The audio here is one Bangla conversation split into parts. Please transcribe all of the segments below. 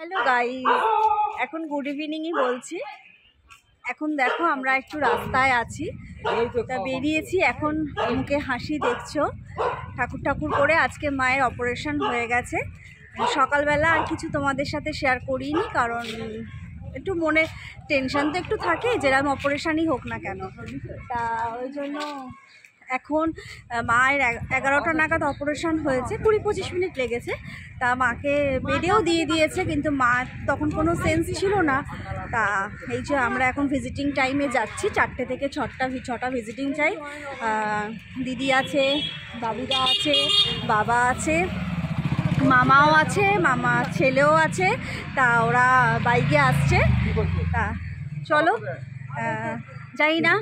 হ্যালো গাইস, এখন গুড ইভিনিংই বলছি। এখন দেখো আমরা একটু রাস্তায় আছি, তা বেরিয়েছি। এখন মুখে হাসি দেখছো, ঠাকুর করে আজকে মায়ের অপারেশন হয়ে গেছে। সকালবেলা আর কিছু তোমাদের সাথে শেয়ার করিনি, কারণ একটু মনে টেনশন তো একটু থাকে, যেরকম অপারেশনই হোক না কেন। তা ওই জন্য এখন মায়ের 11টা নাগাদ অপারেশন হয়েছে, 20-25 মিনিট লেগেছে। তা মাকে বেডেও দিয়ে দিয়েছে, কিন্তু মা তখন কোনো সেন্স ছিল না। তা এই যে আমরা এখন ভিজিটিং টাইমে যাচ্ছি, 4টে থেকে 6টা ভিজিটিং চাই। দিদি আছে, বাবুদা আছে, বাবা আছে, মামাও আছে, মামা ছেলেও আছে। তা ওরা বাইকে আসছে। তা চলো, যাই না,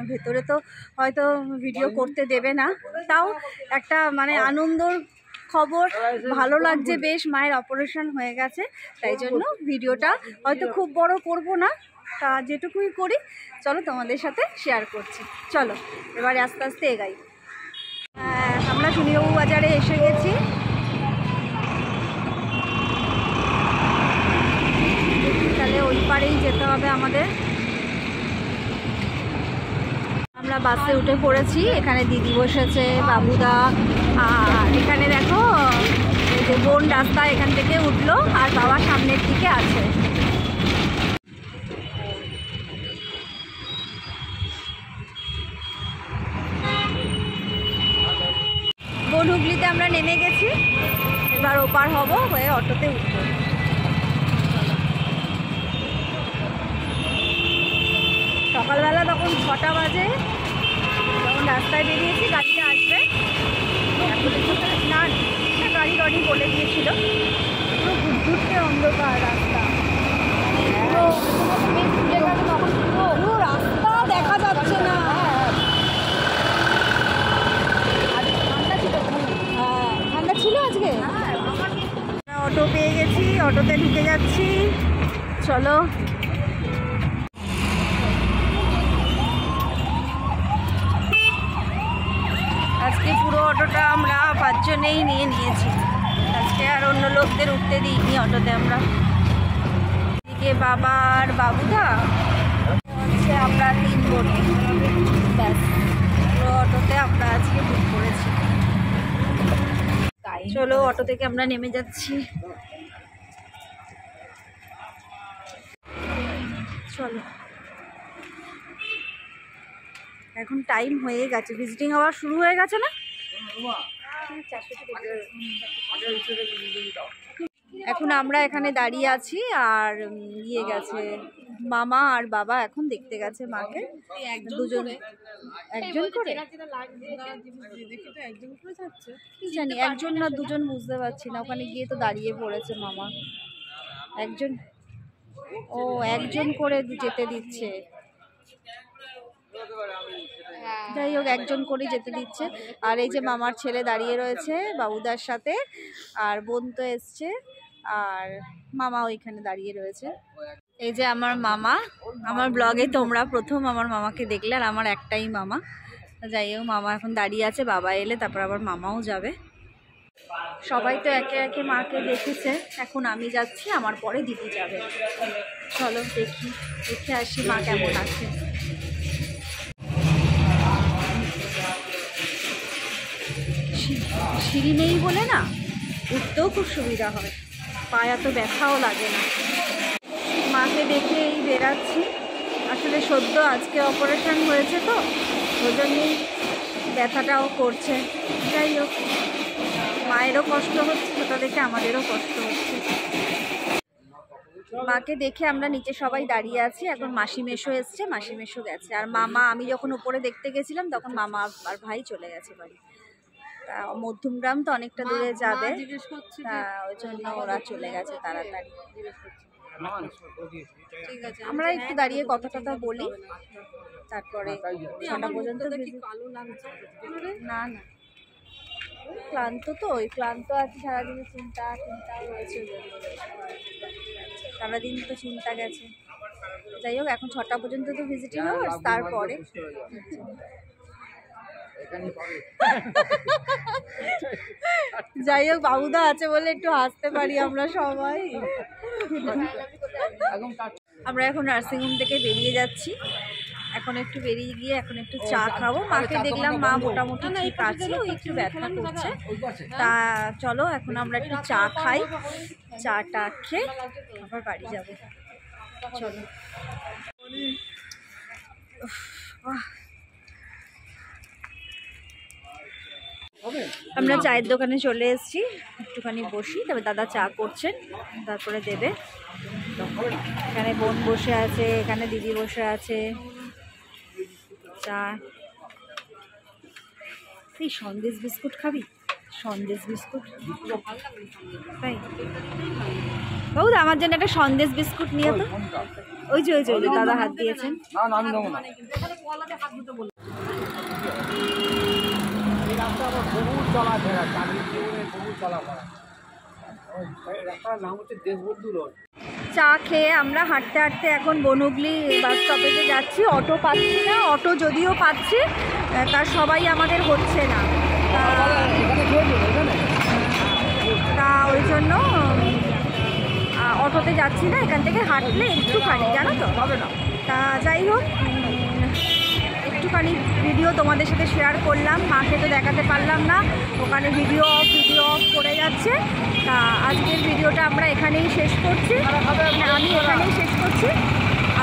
ভেতরে তো হয়তো ভিডিও করতে দেবে না, তাও একটা মানে আনন্দর খবর, ভালো লাগছে বেশ। মায়ের অপারেশন হয়ে গেছে, তাই জন্য ভিডিওটা হয়তো খুব বড় করব না, তা যেটুকুই করি চলো তোমাদের সাথে শেয়ার করছি। চলো এবারে আস্তে আস্তে এগাই। আমরা চুনিবাবু বাজারে এসে গেছি। তাহলে ওই পারেই যেতে হবে আমাদের। আমরা বাসে উঠে পড়েছি, এখানে দিদি বসেছে, বাবুদা, আর এখানে দেখো এই যে বোন রাস্তা এখান থেকে উঠলো, আর বাবা সামনের দিকে আছে। বোন হুগলিতে আমরা নেমে গেছি, এবার ওপার হব হয়ে অটোতে উঠবো। সকালবেলা তখন 6টা বাজে, তখন রাস্তায় বেরিয়েছি, গাড়িতে আসবে না, গাড়ি বলে দিয়েছিল। পুরো ঘুরঘুরতে অন্ধকার রাস্তা, পুরো রাস্তা দেখা যাচ্ছে না। ঠান্ডা ছিল আজকে। অটো পেয়ে গেছি, অটোতে ঢুকে যাচ্ছি, চলো। আজকে পুরো অটোটা আমরা 5 জনেই নিয়ে নিয়েছি, আজকে আর অন্য লোকদের উঠতে দিইনি অটোতে। আমরা এদিকে বাবা আর বাবুদা হচ্ছে, আমরা 3 বোন, ব্যাস পুরো অটোতে আমরা আজকে বুক করেছি। চলো অটো থেকে আমরা নেমে যাচ্ছি, চলো। এখন টাইম হয়ে গেছে, ভিজিটিং আওয়ার শুরু হয়ে গেছে না। এখন আমরা এখানে দাঁড়িয়ে আছি, আর ইয়ে গেছে মামা আর বাবা, এখন দেখতে গেছে মাকে। একজন করে কি জানি, একজন না দুজন বুঝতে পারছি না। ওখানে গিয়ে তো দাঁড়িয়ে পড়েছে মামা, একজন করে যেতে দিচ্ছে। যাই হোক, একজন করে যেতে দিচ্ছে। আর এই যে মামার ছেলে দাঁড়িয়ে রয়েছে বাবুদার সাথে, আর বোন তো এসছে, আর মামা ওইখানে দাঁড়িয়ে রয়েছে। এই যে আমার মামা, আমার ব্লগে তোমরা প্রথম আমার মামাকে দেখলে, আর আমার একটাই মামা। যাই হোক, মামা এখন দাঁড়িয়ে আছে, বাবা এলে তারপর আবার মামাও যাবে। সবাই তো একে একে মাকে দেখেছে, এখন আমি যাচ্ছি, আমার পরে দিদি যাবে। চলো দেখে আসি মা কেমন আছে। সিঁড়ি নেই বলে না, উঠতেও খুব সুবিধা হয়, পায়ে এত ব্যথাও লাগে না। মাকে দেখে এই বেরাচ্ছি। আসলে সদ্য আজকে অপারেশন হয়েছে তো, ওই জন্যই ব্যথাটাও করছে। যাই হোক, মায়েরও কষ্ট হচ্ছে, সেটা দেখে আমাদেরও কষ্ট হচ্ছে। মাকে দেখে আমরা নিচে সবাই দাঁড়িয়ে আছি। এখন মাসি মেশো এসছে, মাসি মেশো গেছে, আর মামা, আমি যখন উপরে দেখতে গেছিলাম তখন মামা আর ভাই চলে গেছে বাড়ি। তা মধ্যমগ্রাম তো অনেকটা দূরে যাবে, তা ওই জন্য ওরা চলে গেছে তাড়াতাড়ি। আমরা একটু দাঁড়িয়ে কথা বলি, তারপরে 6টা পর্যন্ত। না ক্লান্ত তো, ওই ক্লান্ত আছে, সারাদিনে চিন্তা রয়েছে, সারাদিন তো চিন্তা গেছে। যাই হোক, এখন 6টা পর্যন্ত তো ভিজিটিং আওয়ার্স, তারপরে যাই হোক, বাবুদা আছে বলে একটু হাসতে পারি আমরা সবাই। আমরা এখন নার্সিংহোম থেকে বেরিয়ে যাচ্ছি। এখন একটু বেরিয়ে গিয়ে এখন একটু চা খাবো। মাকে দেখলাম মা মোটামুটি ঠিক আছে, ওই একটু ব্যথা করছে। তা চলো এখন আমরা একটু চা খাই, চাটা খেয়ে আবার বাড়ি যাবো। চলো। আমরা চায়ের দোকানে চলে এসেছি, একটুখানি বসি, তবে দাদা চা করছেন, তারপরে দেবে। এখানে বোন বসে আছে, এখানে দিদি বসে আছে। চা, এই সন্দেশ বিস্কুট খাবি? সন্দেশ বিস্কুট তাই বাবু, আমার জন্য একটা সন্দেশ বিস্কুট নিয়ে তো। ওই যে দাদা হাত দিয়েছেন। চা খেয়ে আমরা হাঁটতে হাঁটতে এখন বনহুগলি বাস স্টপেজে যাচ্ছি। অটো পাচ্ছি না, অটো যদিও পাচ্ছি তার সবাই আমাদের হচ্ছে না। তা ওই জন্য অটোতে যাচ্ছি না, এখান থেকে হাঁটলে একটুখানি, জানো তো। তা যাই হোক, একটুখানি ভিডিও তোমাদের সাথে শেয়ার করলাম। মাকে তো দেখাতে পারলাম না, ওখানে ভিডিও অফ করে যাচ্ছে। তা আজকের ভিডিওটা আমরা এখানেই শেষ করছি, আমি এখানেই শেষ করছি।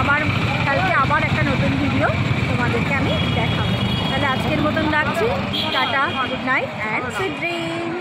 আবার কালকে আবার একটা নতুন ভিডিও তোমাদেরকে আমি দেখাবো। তাহলে আজকের মতন রাখছি, tata, good night and sweet dream.